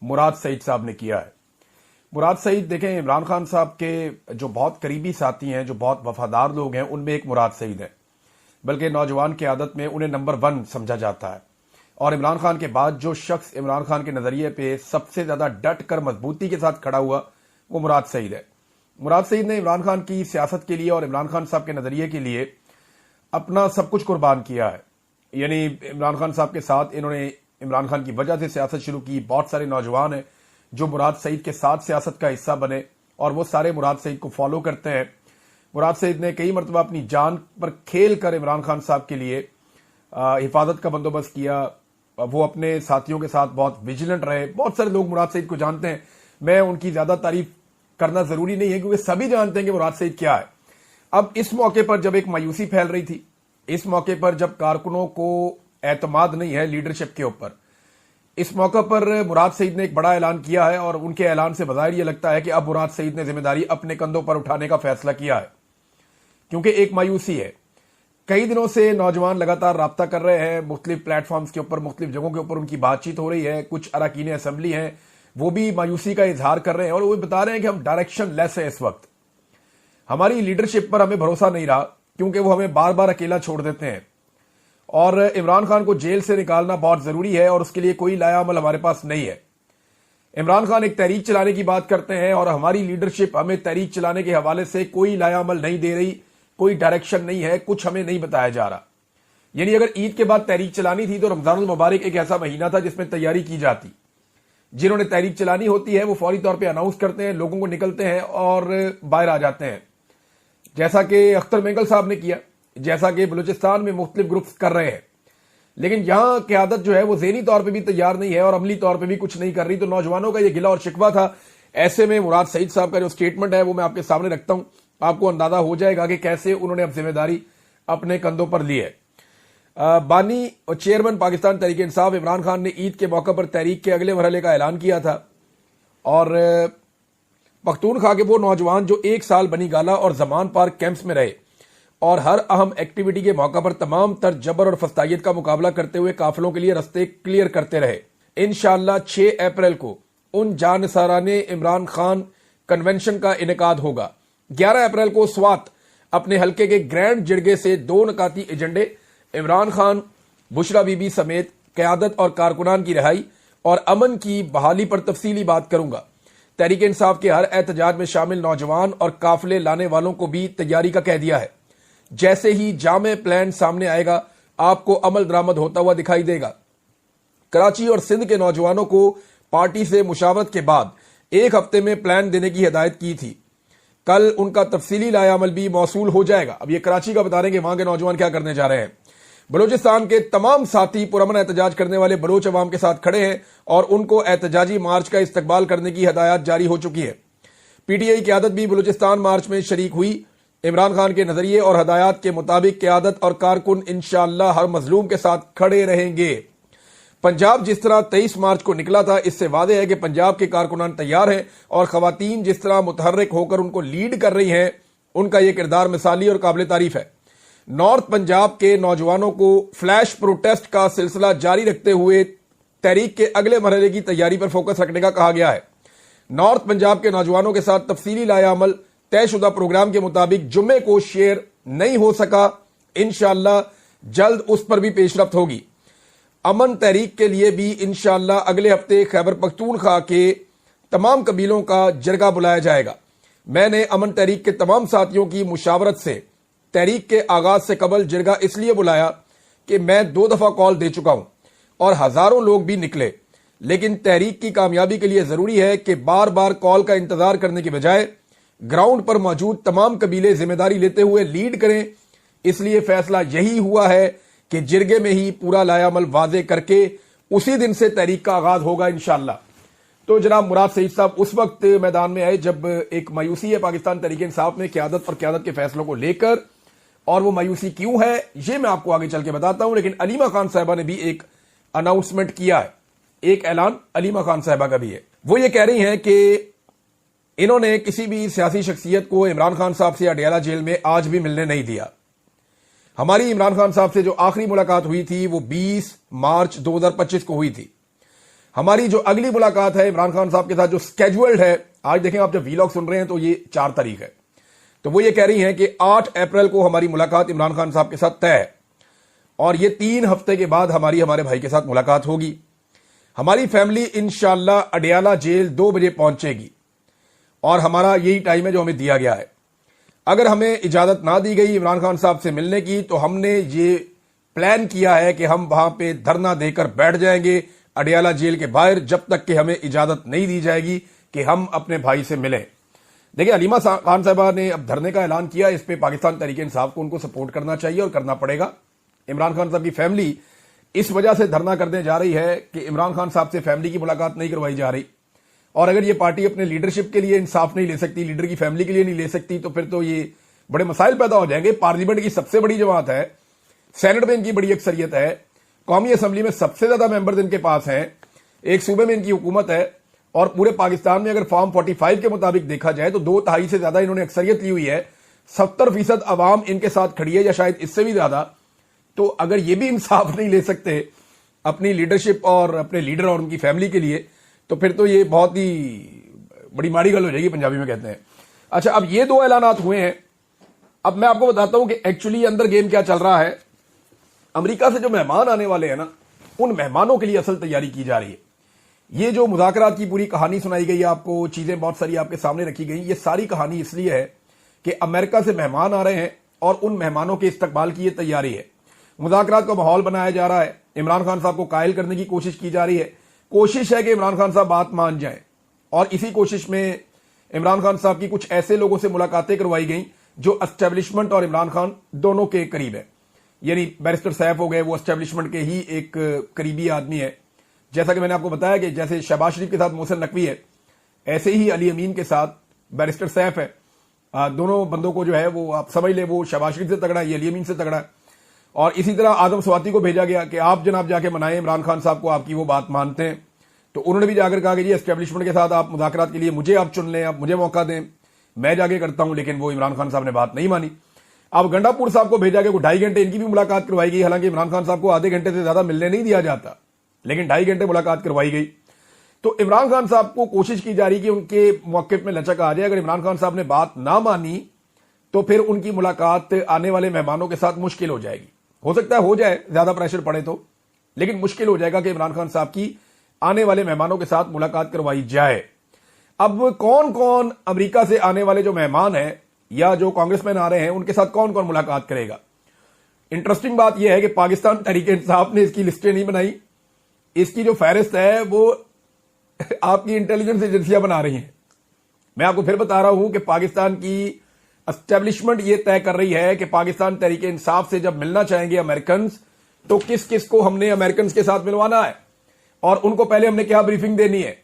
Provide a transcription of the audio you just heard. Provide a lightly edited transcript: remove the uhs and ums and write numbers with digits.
مراد سعید صاحب نے کیا ہے۔ مراد سعید دیکھیں، عمران خان صاحب کے جو بہت قریبی ساتھی ہیں، جو بہت وفادار لوگ ہیں، ان میں ایک مراد سعید ہے، بلکہ نوجوان قیادت میں انہیں نمبر 1 سمجھا جاتا ہے۔ اور عمران خان کے بعد جو شخص عمران خان کے نظریے پہ سب سے زیادہ ڈٹ کر مضبوطی کے ساتھ کھڑا ہوا وہ مراد سعید ہے۔ مراد سعید نے عمران خان کی سیاست کے لیے اور عمران خان صاحب کے نظریے کے لیے اپنا سب کچھ قربان کیا ہے۔ یعنی عمران خان صاحب کے ساتھ انہوں نے عمران خان کی وجہ سے سیاست شروع کی۔ بہت سارے نوجوان ہیں جو مراد سعید کے ساتھ سیاست کا حصہ بنے اور وہ سارے مراد سعید کو فالو کرتے ہیں۔ مراد سعید نے کئی مرتبہ اپنی جان پر کھیل کر عمران خان صاحب کے لیے حفاظت کا بندوبست کیا۔ وہ اپنے ساتھیوں کے ساتھ بہت ویجیلنٹ رہے۔ بہت سارے لوگ مراد سعید کو جانتے ہیں، میں ان کی زیادہ تعریف کرنا ضروری نہیں ہے کیونکہ سبھی جانتے ہیں کہ مراد سعید کیا ہے۔ اب اس موقع پر جب ایک مایوسی پھیل رہی تھی، اس موقع پر جب کارکنوں کو اعتماد نہیں ہے لیڈرشپ کے اوپر، اس موقع پر مراد سعید نے ایک بڑا اعلان کیا ہے، اور ان کے اعلان سے بظاہر یہ لگتا ہے کہ اب مراد سعید نے ذمہ داری اپنے کندھوں پر اٹھانے کا فیصلہ کیا ہے، کیونکہ ایک مایوسی ہے۔ کئی دنوں سے نوجوان لگاتار رابطہ کر رہے ہیں، مختلف پلیٹ فارمز کے اوپر، مختلف جگہوں کے اوپر ان کی بات چیت ہو رہی ہے۔ کچھ اراکین اسمبلی ہیں، وہ بھی مایوسی کا اظہار کر رہے ہیں اور وہ بتا رہے ہیں کہ ہم ڈائریکشن لیس ہیں اس وقت، ہماری لیڈرشپ پر ہمیں بھروسہ نہیں رہا کیونکہ وہ ہمیں بار بار اکیلا چھوڑ دیتے ہیں، اور عمران خان کو جیل سے نکالنا بہت ضروری ہے اور اس کے لیے کوئی لایا عمل ہمارے پاس نہیں ہے۔ عمران خان ایک تحریک چلانے کی بات کرتے ہیں اور ہماری لیڈرشپ ہمیں تحریک چلانے کے حوالے سے کوئی لایا عمل نہیں دے رہی، کوئی ڈائریکشن نہیں ہے، کچھ ہمیں نہیں بتایا جا رہا۔ یعنی اگر عید کے بعد تحریک چلانی تھی تو رمضان المبارک ایک ایسا مہینہ تھا جس میں تیاری کی جاتی۔ جنہوں نے تحریک چلانی ہوتی ہے وہ فوری طور پہ اناؤنس کرتے ہیں، لوگوں کو نکلتے ہیں اور باہر آ جاتے ہیں، جیسا کہ اختر مینگل صاحب نے کیا، جیسا کہ بلوچستان میں مختلف گروپس کر رہے ہیں۔ لیکن یہاں قیادت جو ہے وہ ذہنی طور پہ بھی تیار نہیں ہے اور عملی طور پہ بھی کچھ نہیں کر رہی، تو نوجوانوں کا یہ گلہ اور شکوہ تھا۔ ایسے میں مراد سعید صاحب کا جو سٹیٹمنٹ ہے وہ میں آپ کے سامنے رکھتا ہوں، آپ کو اندازہ ہو جائے گا کہ کیسے انہوں نے اب ذمہ داری اپنے کندھوں پر لی ہے۔ بانی اور چیئرمین پاکستان تحریک انصاف عمران خان نے عید کے موقع پر تحریک کے اگلے مرحلے کا اعلان کیا تھا، اور پختونخوا کے وہ نوجوان جو 1 سال بنی گالہ اور زمان پارک کیمپس میں رہے اور ہر اہم ایکٹیویٹی کے موقع پر تمام تر جبر اور فسطائیت کا مقابلہ کرتے ہوئے قافلوں کے لیے رستے کلیئر کرتے رہے۔ انشاءاللہ 6 اپریل کو ان جانثاران عمران خان کنونشن کا انعقاد ہوگا۔ 11 اپریل کو سوات اپنے حلقے کے گرینڈ جرگے سے 2 نکاتی ایجنڈے، عمران خان، بشرا بی بی سمیت قیادت اور کارکنان کی رہائی اور امن کی بحالی پر تفصیلی بات کروں گا۔ تحریک انصاف کے ہر احتجاج میں شامل نوجوان اور قافلے لانے والوں کو بھی تیاری کا کہہ دیا ہے۔ جیسے ہی جامع پلان سامنے آئے گا آپ کو عمل درآمد ہوتا ہوا دکھائی دے گا۔ کراچی اور سندھ کے نوجوانوں کو پارٹی سے مشاورت کے بعد 1 ہفتے میں پلان دینے کی ہدایت کی تھی، کل ان کا تفصیلی لایا عمل بھی موصول ہو جائے گا۔ اب یہ کراچی کا بتا رہے ہیں کہ وہاں کے نوجوان کیا کرنے جا رہے ہیں۔ بلوچستان کے تمام ساتھی پرامن احتجاج کرنے والے بلوچ عوام کے ساتھ کھڑے ہیں اور ان کو احتجاجی مارچ کا استقبال کرنے کی ہدایات جاری ہو چکی ہے۔ پی ٹی آئی قیادت بھی بلوچستان مارچ میں شریک ہوئی۔ عمران خان کے نظریے اور ہدایات کے مطابق قیادت اور کارکن انشاءاللہ ہر مظلوم کے ساتھ کھڑے رہیں گے۔ پنجاب جس طرح 23 مارچ کو نکلا تھا، اس سے واضح ہے کہ پنجاب کے کارکنان تیار ہیں اور خواتین جس طرح متحرک ہو کر ان کو لیڈ کر رہی ہیں، ان کا یہ کردار مثالی اور قابل تعریف ہے۔ نارتھ پنجاب کے نوجوانوں کو فلیش پروٹیسٹ کا سلسلہ جاری رکھتے ہوئے تحریک کے اگلے مرحلے کی تیاری پر فوکس رکھنے کا کہا گیا ہے۔ نارتھ پنجاب کے نوجوانوں کے ساتھ تفصیلی لایا عمل طے شدہ پروگرام کے مطابق جمعے کو شیئر نہیں ہو سکا، انشاءاللہ جلد اس پر بھی پیش رفت ہوگی۔ امن تحریک کے لیے بھی انشاءاللہ اگلے ہفتے خیبر پختونخوا کے تمام قبیلوں کا جرگہ بلایا جائے گا۔ میں نے امن تحریک کے تمام ساتھیوں کی مشاورت سے تحریک کے آغاز سے قبل جرگہ اس لیے بلایا کہ میں 2 دفعہ کال دے چکا ہوں اور ہزاروں لوگ بھی نکلے، لیکن تحریک کی کامیابی کے لیے ضروری ہے کہ بار بار کال کا انتظار کرنے کے بجائے گراؤنڈ پر موجود تمام قبیلے ذمہ داری لیتے ہوئے لیڈ کریں۔ اس لیے فیصلہ یہی ہوا ہے کہ جرگے میں ہی پورا لایا عمل واضح کر کے اسی دن سے تحریک کا آغاز ہوگا انشاءاللہ۔ تو جناب مراد سعید صاحب اس وقت میدان میں آئے جب ایک مایوسی ہے پاکستان تحریک انصاف میں قیادت اور قیادت کے فیصلوں کو لے کر، اور وہ مایوسی کیوں ہے یہ میں آپ کو آگے چل کے بتاتا ہوں۔ لیکن علیمہ خان صاحبہ نے بھی ایک اناؤنسمنٹ کیا ہے، ایک اعلان علیمہ خان صاحبہ کا بھی ہے۔ وہ یہ کہہ رہی ہیں کہ انہوں نے کسی بھی سیاسی شخصیت کو عمران خان صاحب سے اڈیالہ جیل میں آج بھی ملنے نہیں دیا۔ ہماری عمران خان صاحب سے جو آخری ملاقات ہوئی تھی وہ 20 مارچ 2025 کو ہوئی تھی۔ ہماری جو اگلی ملاقات ہے عمران خان صاحب کے ساتھ جو سکیجولڈ ہے، آج دیکھیں آپ جب ویلاگ سن رہے ہیں تو یہ 4 تاریخ ہے، تو وہ یہ کہہ رہی ہیں کہ 8 اپریل کو ہماری ملاقات عمران خان صاحب کے ساتھ طے ہے، اور یہ 3 ہفتے کے بعد ہمارے بھائی کے ساتھ ملاقات ہوگی۔ ہماری فیملی انشاءاللہ اڈیالہ جیل 2 بجے پہنچے گی، اور ہمارا یہی ٹائم ہے جو ہمیں دیا گیا ہے۔ اگر ہمیں اجازت نہ دی گئی عمران خان صاحب سے ملنے کی تو ہم نے یہ پلان کیا ہے کہ ہم وہاں پہ دھرنا دے کر بیٹھ جائیں گے اڈیالہ جیل کے باہر، جب تک کہ ہمیں اجازت نہیں دی جائے گی کہ ہم اپنے بھائی سے ملیں۔ دیکھیں علیمہ خان صاحبہ نے اب دھرنے کا اعلان کیا، اس پہ پاکستان تحریک انصاف کو ان کو سپورٹ کرنا چاہیے اور کرنا پڑے گا۔ عمران خان صاحب کی فیملی اس وجہ سے دھرنا کرنے جا رہی ہے کہ عمران خان صاحب سے فیملی کی ملاقات نہیں کروائی جا رہی، اور اگر یہ پارٹی اپنے لیڈرشپ کے لیے انصاف نہیں لے سکتی، لیڈر کی فیملی کے لیے نہیں لے سکتی، تو پھر تو یہ بڑے مسائل پیدا ہو جائیں گے۔ پارلیمنٹ کی سب سے بڑی جماعت ہے، سینٹ میں ان کی بڑی اکثریت ہے، قومی اسمبلی میں سب سے زیادہ ممبرز ان کے پاس ہیں، ایک صوبے میں ان کی حکومت ہے، اور پورے پاکستان میں اگر فارم 45 کے مطابق دیکھا جائے تو 2/3 سے زیادہ انہوں نے اکثریت لی ہوئی ہے، 70% عوام ان کے ساتھ کھڑی ہے یا شاید اس سے بھی زیادہ۔ تو اگر یہ بھی انصاف نہیں لے سکتے اپنی لیڈرشپ اور اپنے لیڈر اور ان کی فیملی کے لیے، تو پھر تو یہ بہت ہی بڑی ماڑی گل ہو جائے گی، پنجابی میں کہتے ہیں۔ اچھا، اب یہ 2 اعلانات ہوئے ہیں، اب میں آپ کو بتاتا ہوں کہ ایکچولی اندر گیم کیا چل رہا ہے۔ امریکہ سے جو مہمان آنے والے ہیں نا، ان مہمانوں کے لیے اصل تیاری کی جا رہی ہے۔ یہ جو مذاکرات کی پوری کہانی سنائی گئی آپ کو، چیزیں بہت ساری آپ کے سامنے رکھی گئی، یہ ساری کہانی اس لیے ہے کہ امریکہ سے مہمان آ رہے ہیں اور ان مہمانوں کے استقبال کی یہ تیاری ہے۔ مذاکرات کا ماحول بنایا جا رہا ہے، عمران خان صاحب کو قائل کرنے کی کوشش کی جا رہی ہے، کوشش ہے کہ عمران خان صاحب بات مان جائیں، اور اسی کوشش میں عمران خان صاحب کی کچھ ایسے لوگوں سے ملاقاتیں کروائی گئیں جو اسٹیبلشمنٹ اور عمران خان دونوں کے قریب ہے۔ یعنی بیرسٹر سیف ہو گئے، وہ اسٹیبلشمنٹ کے ہی ایک قریبی آدمی ہے، جیسا کہ میں نے آپ کو بتایا کہ جیسے شہباز شریف کے ساتھ محسن نقوی ہے، ایسے ہی علی امین کے ساتھ بیرسٹر سیف ہے۔ دونوں بندوں کو جو ہے وہ آپ سمجھ لیں، وہ شہباز شریف سے تگڑا ہے، یہ علی امین سے تگڑا ہے۔ اور اسی طرح آدم سواتی کو بھیجا گیا کہ آپ جناب جا کے منائیں عمران خان صاحب کو، آپ کی وہ بات مانتے ہیں، تو انہوں نے بھی جا کر کہا کہ جی اسٹیبلشمنٹ کے ساتھ آپ مذاکرات کے لیے مجھے آپ چن لیں، آپ مجھے موقع دیں، میں جا کے کرتا ہوں، لیکن وہ عمران خان صاحب نے بات نہیں مانی۔ اب گنڈا پور صاحب کو بھیجا گیا، 2.5 گھنٹے ان کی بھی ملاقات کروائی گئی، حالانکہ عمران خان صاحب کو آدھے گھنٹے سے زیادہ ملنے نہیں دیا جاتا، لیکن 2.5 گھنٹے ملاقات کروائی گئی۔ تو عمران خان صاحب کو کوشش کی جا رہی کہ ان کے موقف میں لچک آ جائے، اگر عمران خان صاحب نے بات نہ مانی تو پھر ان کی ملاقات آنے والے مہمانوں کے ساتھ مشکل ہو جائے گی۔ ہو سکتا ہے ہو جائے، زیادہ پریشر پڑے تو، لیکن مشکل ہو جائے گا کہ عمران خان صاحب کی آنے والے مہمانوں کے ساتھ ملاقات کروائی جائے۔ اب کون کون امریکہ سے آنے والے جو مہمان ہیں یا جو کانگریس مین آ رہے ہیں ان کے ساتھ کون کون ملاقات کرے گا؟ انٹرسٹنگ بات یہ ہے کہ پاکستان تحریک انصاف نے اس کی لسٹیں نہیں بنائی، اس کی جو فہرست ہے وہ آپ کی انٹیلیجنس ایجنسیاں بنا رہی ہیں۔ میں آپ کو پھر بتا رہا ہوں کہ پاکستان کی اسٹیبلشمنٹ یہ طے کر رہی ہے کہ پاکستان تحریک انصاف سے جب ملنا چاہیں گے امریکنز تو کس کس کو ہم نے امریکنز کے ساتھ ملوانا ہے، اور ان کو پہلے ہم نے کیا بریفنگ دینی ہے۔